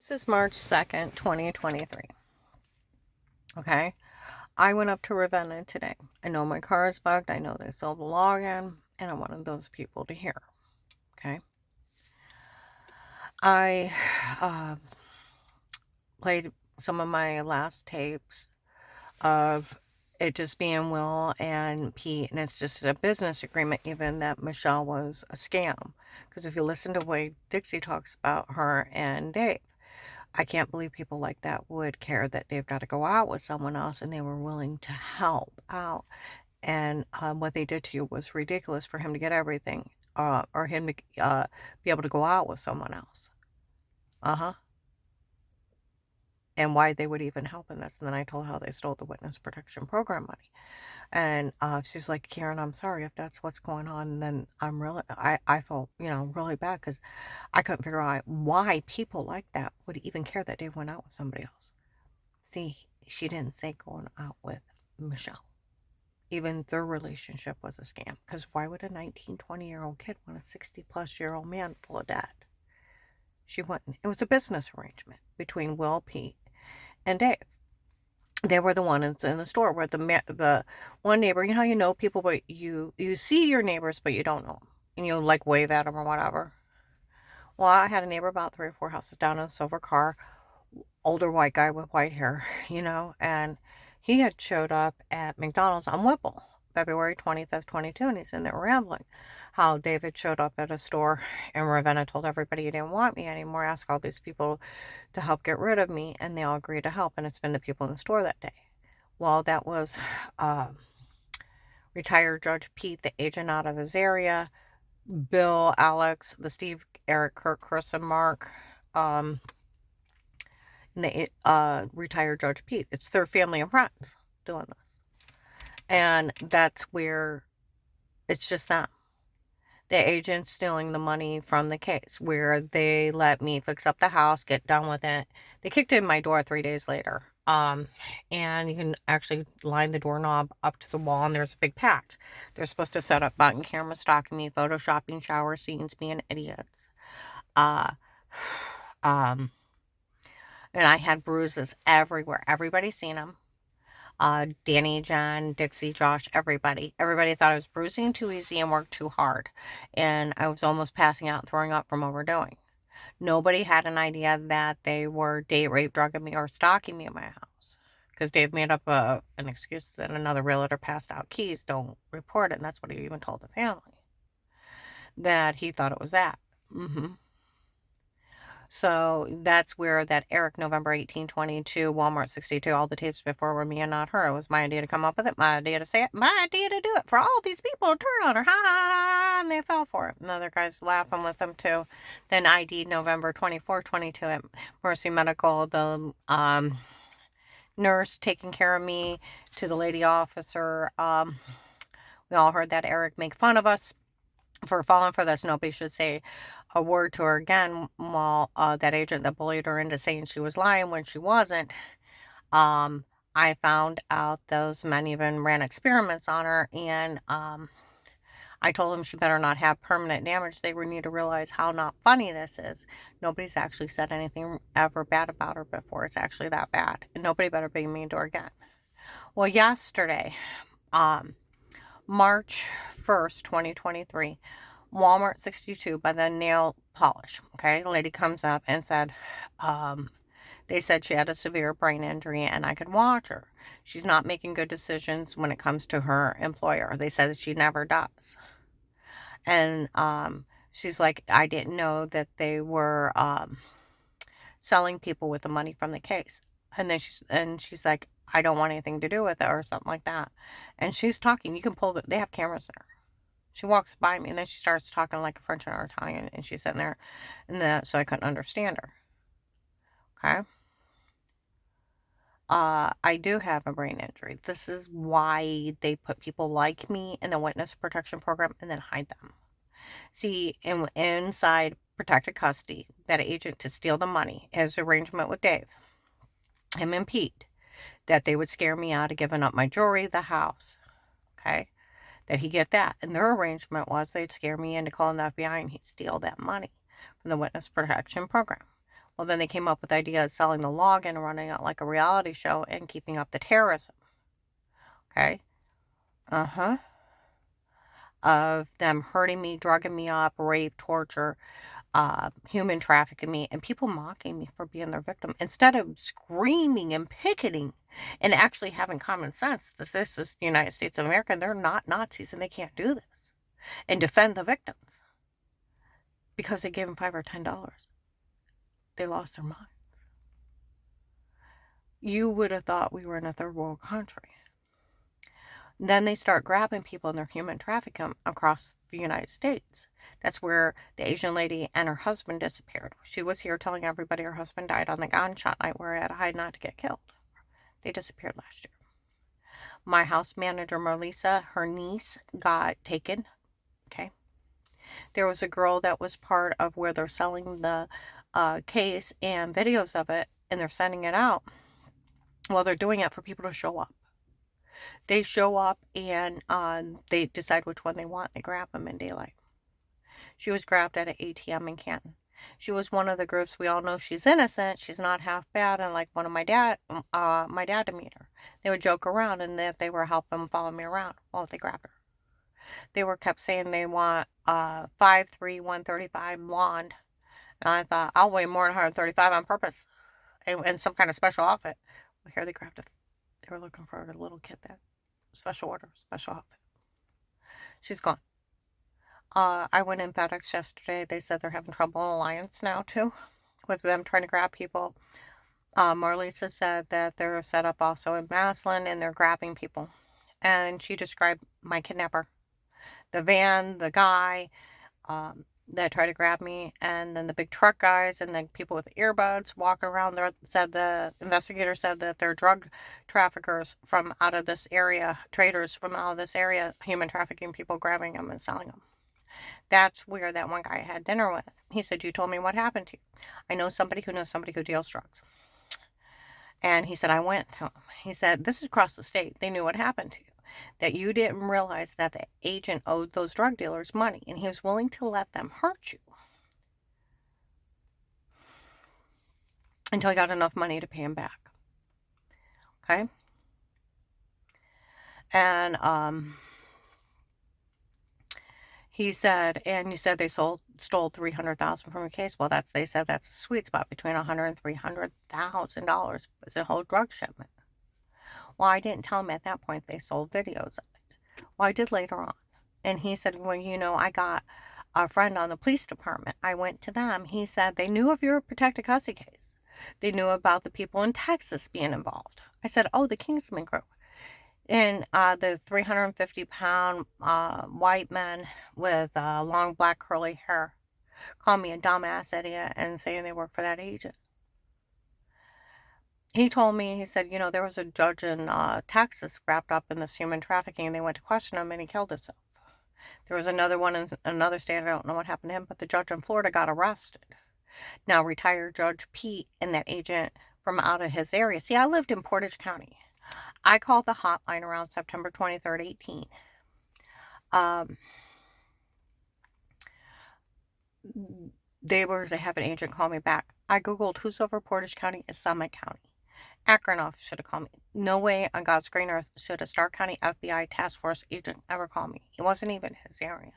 This is March 2nd, 2023. Okay. I went up to Ravenna today. I know my car is bugged. I know they sold the login, and I'm one of those people to hear. Okay. I uh, played some of my last tapes of it just being Will and Pete, and it's just a business agreement, even that Michelle was a scam. Because if you listen to the way Dixie talks about her and Dave, I can't believe people like that would care that they've got to go out with someone else and they were willing to help out. And what they did to you was ridiculous for him to get everything, or him to be able to go out with someone else. Uh huh. And why they would even help in this. And then I told how they stole the witness protection program money. And she's like, Karen, I'm sorry if that's what's going on. And then I felt, really bad because I couldn't figure out why people like that would even care that they went out with somebody else. See, she didn't say going out with Michelle. Even their relationship was a scam. Because why would a 19, 20-year-old kid want a 60-plus-year-old man full of debt? She wouldn't. It was a business arrangement between Will, Pete, and Dave. They were the ones in the store where the one neighbor, you know how you know people, but you see your neighbors, but you don't know them. And you like wave at them or whatever. Well, I had a neighbor about 3 or 4 houses down in a silver car, older white guy with white hair, and he had showed up at McDonald's on Whipple, February 25th, 22, and he's in there rambling how David showed up at a store and Ravenna told everybody he didn't want me anymore, asked all these people to help get rid of me, and they all agreed to help, and it's been the people in the store that day. Well, that was uh, retired Judge Pete, the agent out of his area, Bill, Alex, the Steve, Eric, Kirk, Chris, and Mark, and the retired Judge Pete. It's their family and friends doing this. And that's where it's just them. The agent stealing the money from the case, where they let me fix up the house, get done with it. They kicked in my door 3 days later. And you can actually line the doorknob up to the wall, and there's a big patch. They're supposed to set up button cameras stalking me, photoshopping shower scenes, being idiots. Uh, um, and I had bruises everywhere. Everybody's seen them. Danny, John, Dixie, Josh, everybody. Everybody thought I was bruising too easy and worked too hard. And I was almost passing out and throwing up from overdoing. Nobody had an idea that they were date rape, drugging me, or stalking me in my house. Because Dave made up an excuse that another realtor passed out keys, don't report it. And that's what he even told the family. That he thought it was that. Mm-hmm. So that's where that Eric November 1822, Walmart 62, all the tapes before were me and not her. It was my idea to come up with it, my idea to say it, my idea to do it for all these people to turn on her. Ha ha ha, and they fell for it. And other guys laughing with them too. Then ID November 24, 22 at Mercy Medical, the nurse taking care of me to the lady officer. We all heard that Eric make fun of us for falling for this. Nobody should say a word to her again, while that agent that bullied her into saying she was lying when she wasn't. um, I found out those men even ran experiments on her, and I told them she better not have permanent damage. They would need to realize how not funny this is. Nobody's actually said anything ever bad about her before. It's actually that bad, and nobody better be mean to her again. Well, yesterday, um, March 1st, 2023, Walmart 62 by the nail polish. Okay, the lady comes up and said, they said she had a severe brain injury and I could watch her. She's not making good decisions when it comes to her employer. They said that she never does. And she's like, I didn't know that they were selling people with the money from the case. And she's like, I don't want anything to do with it or something like that. And she's talking. You can pull they have cameras there. She walks by me and then she starts talking like a French or Italian, and she's sitting there, so I couldn't understand her. Okay. I do have a brain injury. This is why they put people like me in the witness protection program and then hide them. See, inside protected custody, that agent to steal the money, his arrangement with Dave, him and Pete, that they would scare me out of giving up my jewelry, the house. Okay. That he get that. And their arrangement was they'd scare me into calling the FBI and he'd steal that money from the witness protection program. Well, then they came up with the idea of selling the login and running it like a reality show and keeping up the terrorism. Okay? Uh-huh. Of them hurting me, drugging me up, rape, torture, human trafficking me, and people mocking me for being their victim instead of screaming and picketing and actually having common sense that this is the United States of America and they're not Nazis and they can't do this, and defend the victims because they gave them $5 or $10. They lost their minds. You would have thought we were in a third world country. Then they start grabbing people and they're human trafficking across the United States. That's where the Asian lady and her husband disappeared. She was here telling everybody her husband died on the gunshot night where he had to hide not to get killed. They disappeared last year. My house manager, Marlisa, her niece got taken. Okay. There was a girl that was part of where they're selling the case and videos of it, and they're sending it out. Well, they're doing it for people to show up. They show up and they decide which one they want. They grab them in daylight. She was grabbed at an ATM in Canton. She was one of the groups. We all know she's innocent. She's not half bad. And like one of my dad to meet her. They would joke around and that they were helping follow me around. Well, they grabbed her. They were kept saying they want 5'3", 135 blonde. And I thought, I'll weigh more than 135 on purpose. In some kind of special outfit. Well, here they grabbed it. They were looking for a little kid that special order, special outfit. She's gone. I went in FedEx yesterday. They said they're having trouble in Alliance now, too, with them trying to grab people. Marlisa said that they're set up also in Maslin, and they're grabbing people. And she described my kidnapper. The van, the guy that tried to grab me, and then the big truck guys, and then people with earbuds walking around there. Said the investigator said that they're drug traffickers from out of this area, traders from out of this area, human trafficking people, grabbing them and selling them. That's where that one guy I had dinner with. He said, you told me what happened to you. I know somebody who knows somebody who deals drugs. And he said, I went to him. He said, this is across the state. They knew what happened to you. That you didn't realize that the agent owed those drug dealers money. And he was willing to let them hurt you. Until he got enough money to pay him back. Okay? And, he said, and you said they stole $300,000 from a case. Well, they said that's a sweet spot between $100,000 and $300,000. It's a whole drug shipment. Well, I didn't tell him at that point they sold videos of it. Well, I did later on. And he said, well, I got a friend on the police department. I went to them. He said they knew of your protected custody case. They knew about the people in Texas being involved. I said, oh, the Kingsman Group. And the 350-pound white men with long black curly hair called me a dumbass idiot and saying they work for that agent. He told me, he said, there was a judge in Texas wrapped up in this human trafficking, and they went to question him, and he killed himself. There was another one in another state. I don't know what happened to him, but the judge in Florida got arrested. Now, retired Judge Pete and that agent from out of his area. See, I lived in Portage County. I called the hotline around September 23rd, 18. They have an agent call me back. I Googled who's over Portage County is Summit County. Akron office should have called me. No way on God's green earth should a Stark County FBI task force agent ever call me. It wasn't even his area.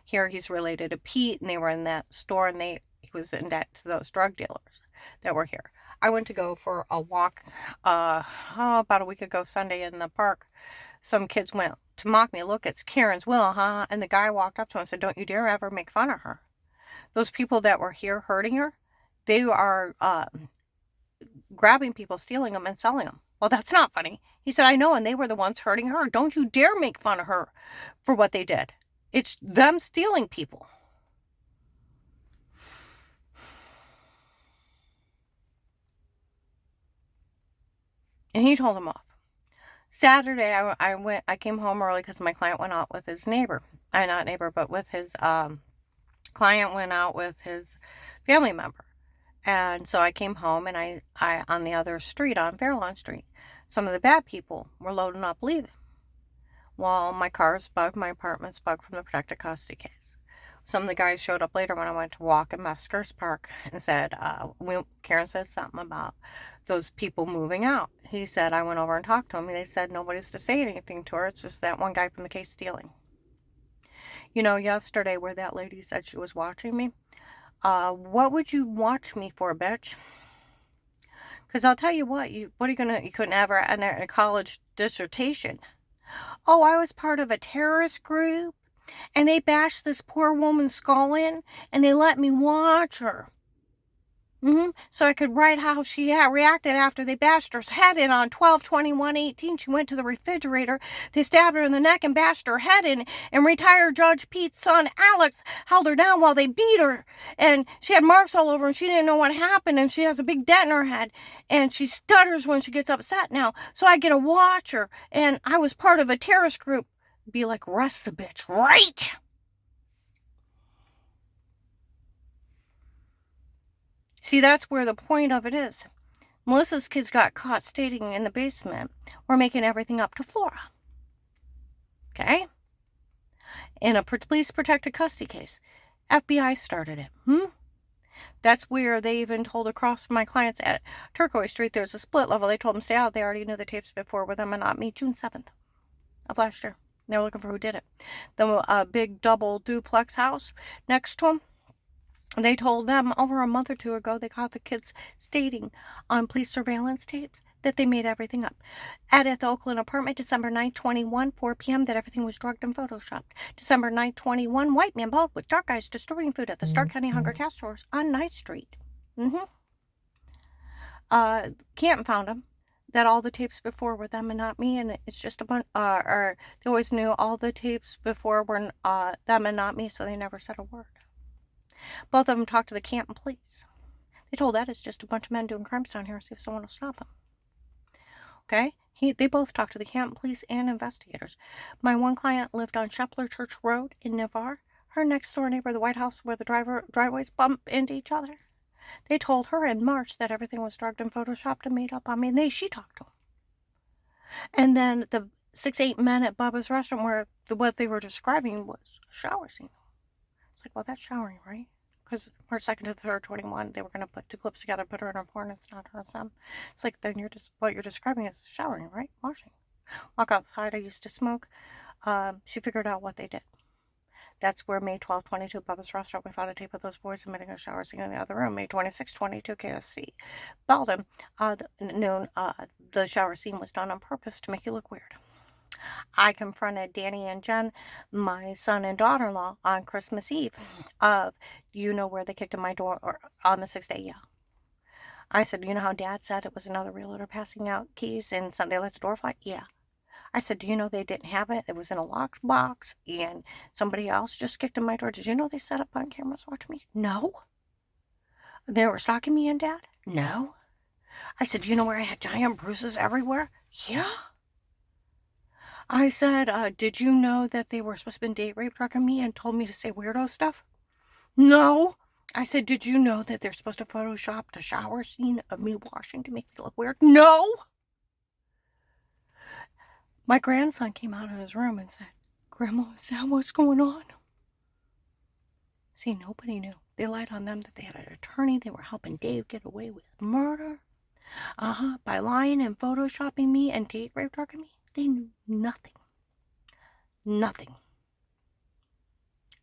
Here he's related to Pete, and they were in that store, and he was in debt to those drug dealers that were here. I went to go for a walk about a week ago Sunday in the park. Some kids went to mock me. Look, it's Karen's Will, huh? And the guy walked up to him and said, don't you dare ever make fun of her. Those people that were here hurting her, they are grabbing people, stealing them, and selling them. Well, that's not funny. He said, I know, and they were the ones hurting her. Don't you dare make fun of her for what they did. It's them stealing people. And he told them off. Saturday, I came home early because my client went out with his neighbor. Not neighbor, but with his client went out with his family member. And so I came home, and I on the other street, on Fairlawn Street, some of the bad people were loading up, leaving. Well, my car's bugged, my apartment's bugged from the protected custody case. Some of the guys showed up later when I went to walk in Muskers Park and said, Karen said something about those people moving out. He said, I went over and talked to him. They said nobody's to say anything to her. It's just that one guy from the case stealing. You know, yesterday where that lady said she was watching me, what would you watch me for, bitch? Because I'll tell you what you couldn't have a college dissertation. Oh, I was part of a terrorist group, and they bashed this poor woman's skull in, and they let me watch her. So I could write how she reacted after they bashed her head in on 12/21/18. She went to the refrigerator. They stabbed her in the neck and bashed her head in. And retired Judge Pete's son, Alex, held her down while they beat her. And she had marks all over and she didn't know what happened. And she has a big dent in her head. And she stutters when she gets upset now. So I get to watch her. And I was part of a terrorist group. Be like, arrest the bitch, right? See, that's where the point of it is. Melissa's kids got caught stating in the basement, we're making everything up to Flora. Okay? In a police protected custody case. FBI started it. That's where they even told across from my clients at Turquoise Street there's a split level. They told them stay out. They already knew the tapes before with them and not me. June 7th of last year. They were looking for who did it. The big double duplex house next to them. They told them over a month or two ago they caught the kids stating on police surveillance tapes that they made everything up. At the Oakland apartment, December 9, 21, 4 p.m., that everything was drugged and photoshopped. December 9, 21, white man bald with dark eyes distributing food at the Stark County Hunger Task Force on Ninth Street. Canton found them. That all the tapes before were them and not me, and it's just a bunch, or they always knew all the tapes before were them and not me, so they never said a word. Both of them talked to the Canton police. They told that it's just a bunch of men doing crimes down here, see if someone will stop them. Okay? They both talked to the Canton police and investigators. My one client lived on Shepler Church Road in Navarre. Her next door neighbor, the White House, where the driveways bump into each other. They told her in March that everything was drugged and photoshopped and made up. I mean, she talked to them. And then the 6-8 men at Bubba's restaurant where what they were describing was a shower scene. It's like, well, that's showering, right? Because March 2nd to 3rd, 21, they were going to put two clips together, put her in a porn, it's not her son. It's like, then what you're describing is showering, right? Washing. Walk outside, I used to smoke. She figured out what they did. That's where May 12, 22, Bubba's Restaurant, we found a tape of those boys emitting a shower scene in the other room. May 26, 22, KSC. Belden, noon, the shower scene was done on purpose to make you look weird. I confronted Danny and Jen, my son and daughter-in-law, on Christmas Eve of, you know where they kicked in my door or on the 6th day? Yeah. I said, you know how Dad said it was another realtor passing out keys and they let the door fly? Yeah. I said, do you know they didn't have it? It was in a lockbox and somebody else just kicked in my door. Did you know they set up on cameras watching me? No. They were stalking me and Dad? No. I said, do you know where I had giant bruises everywhere? Yeah. I said, did you know that they were supposed to be date rape drugging me and told me to say weirdo stuff? No. I said, did you know that they're supposed to Photoshop the shower scene of me washing to make me look weird? No. My grandson came out of his room and said, Grandma, is that what's going on? See, nobody knew. They lied on them that they had an attorney. They were helping Dave get away with murder. By lying and Photoshopping me and date rape drugging me. They knew nothing. Nothing.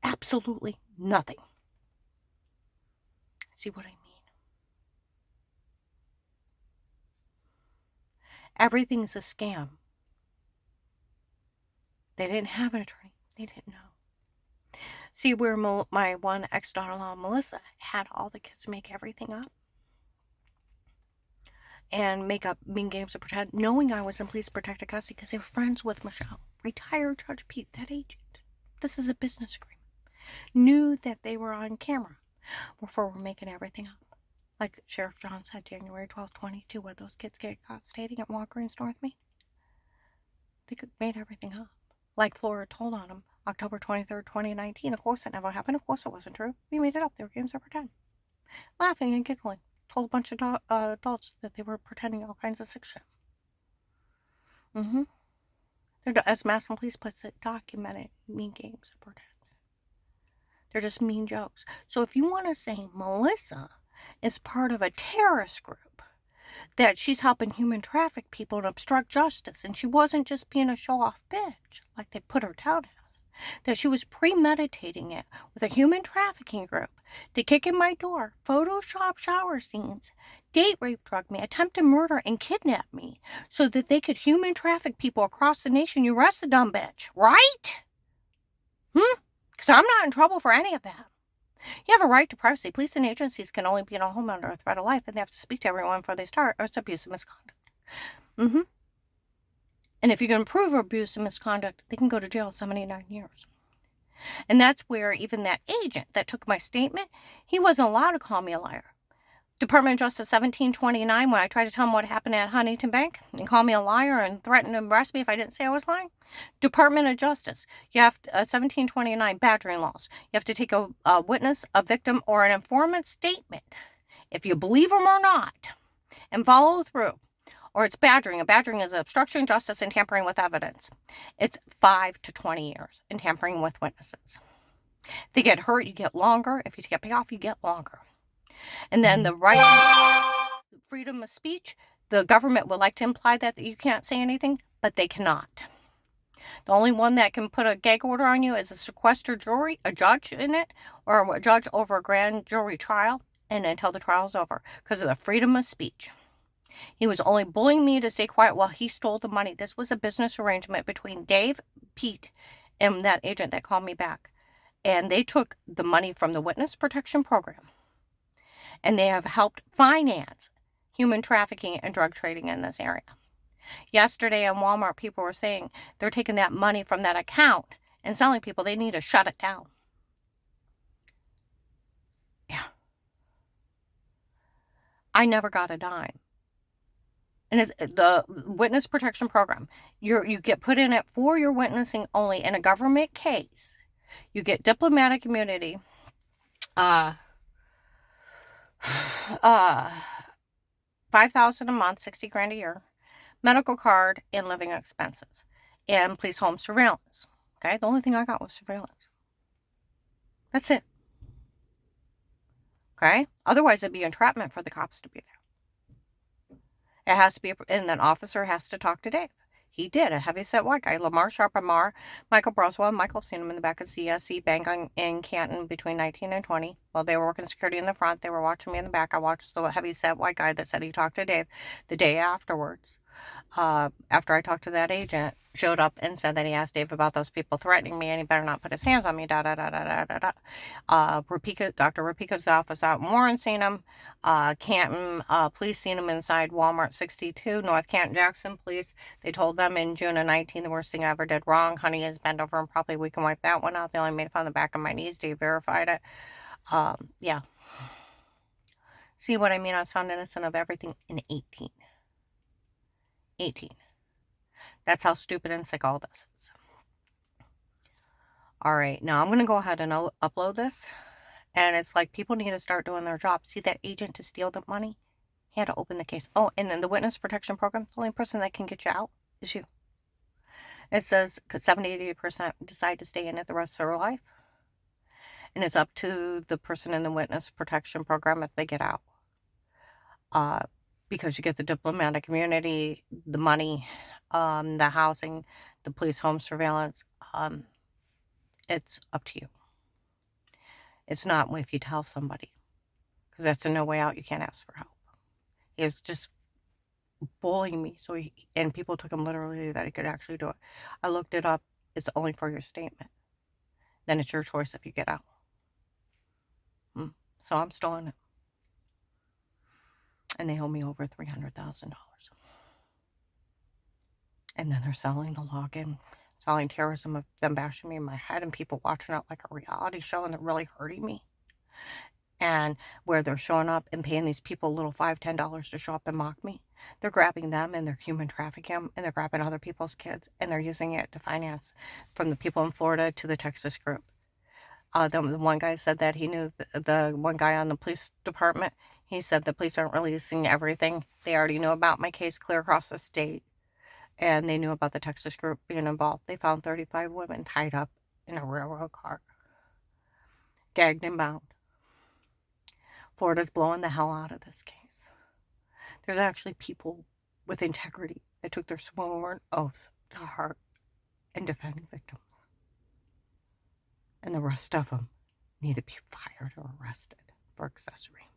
Absolutely nothing. See what I mean? Everything's a scam. They didn't have an attorney. They didn't know. See where my one ex-daughter-in-law, Melissa, had all the kids make everything up and make up mean games of pretend, knowing I was in police protected custody because they were friends with Michelle, retired Judge Pete, that agent. This is a business agreement. Knew that they were on camera before we're making everything up. Like Sheriff John said, January 12, 22, where those kids get caught stating at Walgreens North Main. They made everything up. Like Flora told on them, October 23rd, 2019. Of course it never happened. Of course it wasn't true. We made it up. They were games of pretend. Laughing and giggling. Told a bunch of adults that they were pretending all kinds of sick shit. As Mass and Police puts it, documented mean games of pretend. They're just mean jokes. So if you want to say Melissa is part of a terrorist group, that she's helping human traffic people and obstruct justice, and she wasn't just being a show-off bitch like they put her down as, that she was premeditating it with a human trafficking group to kick in my door, Photoshop shower scenes, date rape, drug me, attempted murder, and kidnap me so that they could human traffic people across the nation. You arrest the dumb bitch, right? Because I'm not in trouble for any of that. You have a right to privacy. Police and agencies can only be in a home under a threat of life, and they have to speak to everyone before they start, or it's abuse and misconduct. And if you can prove abuse and misconduct, they can go to jail 79 years. And that's where even that agent that took my statement, he wasn't allowed to call me a liar. Department of Justice 1729, when I tried to tell him what happened at Huntington Bank, and called me a liar and threatened to arrest me if I didn't say I was lying. Department of Justice, you have 1729 badgering laws. You have to take a witness, a victim, or an informant statement, if you believe them or not, and follow through. Or it's badgering. A badgering is obstruction of justice and tampering with evidence. It's 5 to 20 years in tampering with witnesses. If they get hurt, you get longer. If you get paid off, you get longer. And then the right to freedom of speech, the government would like to imply that you can't say anything, but they cannot. The only one that can put a gag order on you is a sequestered jury, a judge in it, or a judge over a grand jury trial, and until the trial's over, because of the freedom of speech. He was only bullying me to stay quiet while he stole the money. This was a business arrangement between Dave, Pete, and that agent that called me back. And they took the money from the Witness Protection Program. And they have helped finance human trafficking and drug trading in this area. Yesterday in Walmart, people were saying they're taking that money from that account and selling people. They need to shut it down. Yeah. I never got a dime. And it's the Witness Protection Program. You get put in it for your witnessing only in a government case. You get diplomatic immunity. $5,000 a month, $60,000 a year, medical card, and living expenses, and police home surveillance. Okay, the only thing I got was surveillance. That's it. Okay, otherwise it'd be entrapment for the cops to be there. It has to be, and an officer has to talk to Dave. He did, a heavyset white guy. Lamar Sharp, Amar, Michael Broswell. Michael seen him in the back of CSC Bank in Canton between 19 and 20. While they were working security in the front, they were watching me in the back. I watched the heavyset white guy that said he talked to Dave the day afterwards. After I talked to that agent, showed up and said that he asked Dave about those people threatening me and he better not put his hands on me, Dr. Rapika's office out in Warren seen him. Canton police seen him inside Walmart 62, North Canton Jackson police. They told them in June of 19 the worst thing I ever did wrong. Honey is bent over and probably we can wipe that one out. They only made it on the back of my knees. Dave verified it. Yeah. See what I mean? I was found innocent of everything in 18. That's how stupid and sick all this is. All right, now I'm going to go ahead and upload this. And it's like people need to start doing their job. See that agent to steal the money? He had to open the case. Oh, and then the Witness Protection Program, the only person that can get you out is you. It says 70-80% decide to stay in it the rest of their life. And it's up to the person in the Witness Protection Program if they get out. Because you get the diplomatic immunity, the money, the housing, the police home surveillance. It's up to you. It's not if you tell somebody, because that's a no way out. You can't ask for help. He was just bullying me, and people took him literally that he could actually do it. I looked it up. It's only for your statement. Then it's your choice if you get out. So I'm still in it. And they owe me over $300,000. And then they're selling the login, selling terrorism of them bashing me in my head and people watching it like a reality show, and they're really hurting me. And where they're showing up and paying these people a little $5, $10 to show up and mock me. They're grabbing them and they're human trafficking them, and they're grabbing other people's kids, and they're using it to finance from the people in Florida to the Texas group. The one guy said that he knew the one guy on the police department. He said the police aren't releasing everything. They already knew about my case clear across the state. And they knew about the Texas group being involved. They found 35 women tied up in a railroad car. gagged and bound. Florida's blowing the hell out of this case. There's actually people with integrity that took their sworn oaths to heart and defend victims. And the rest of them need to be fired or arrested for accessory.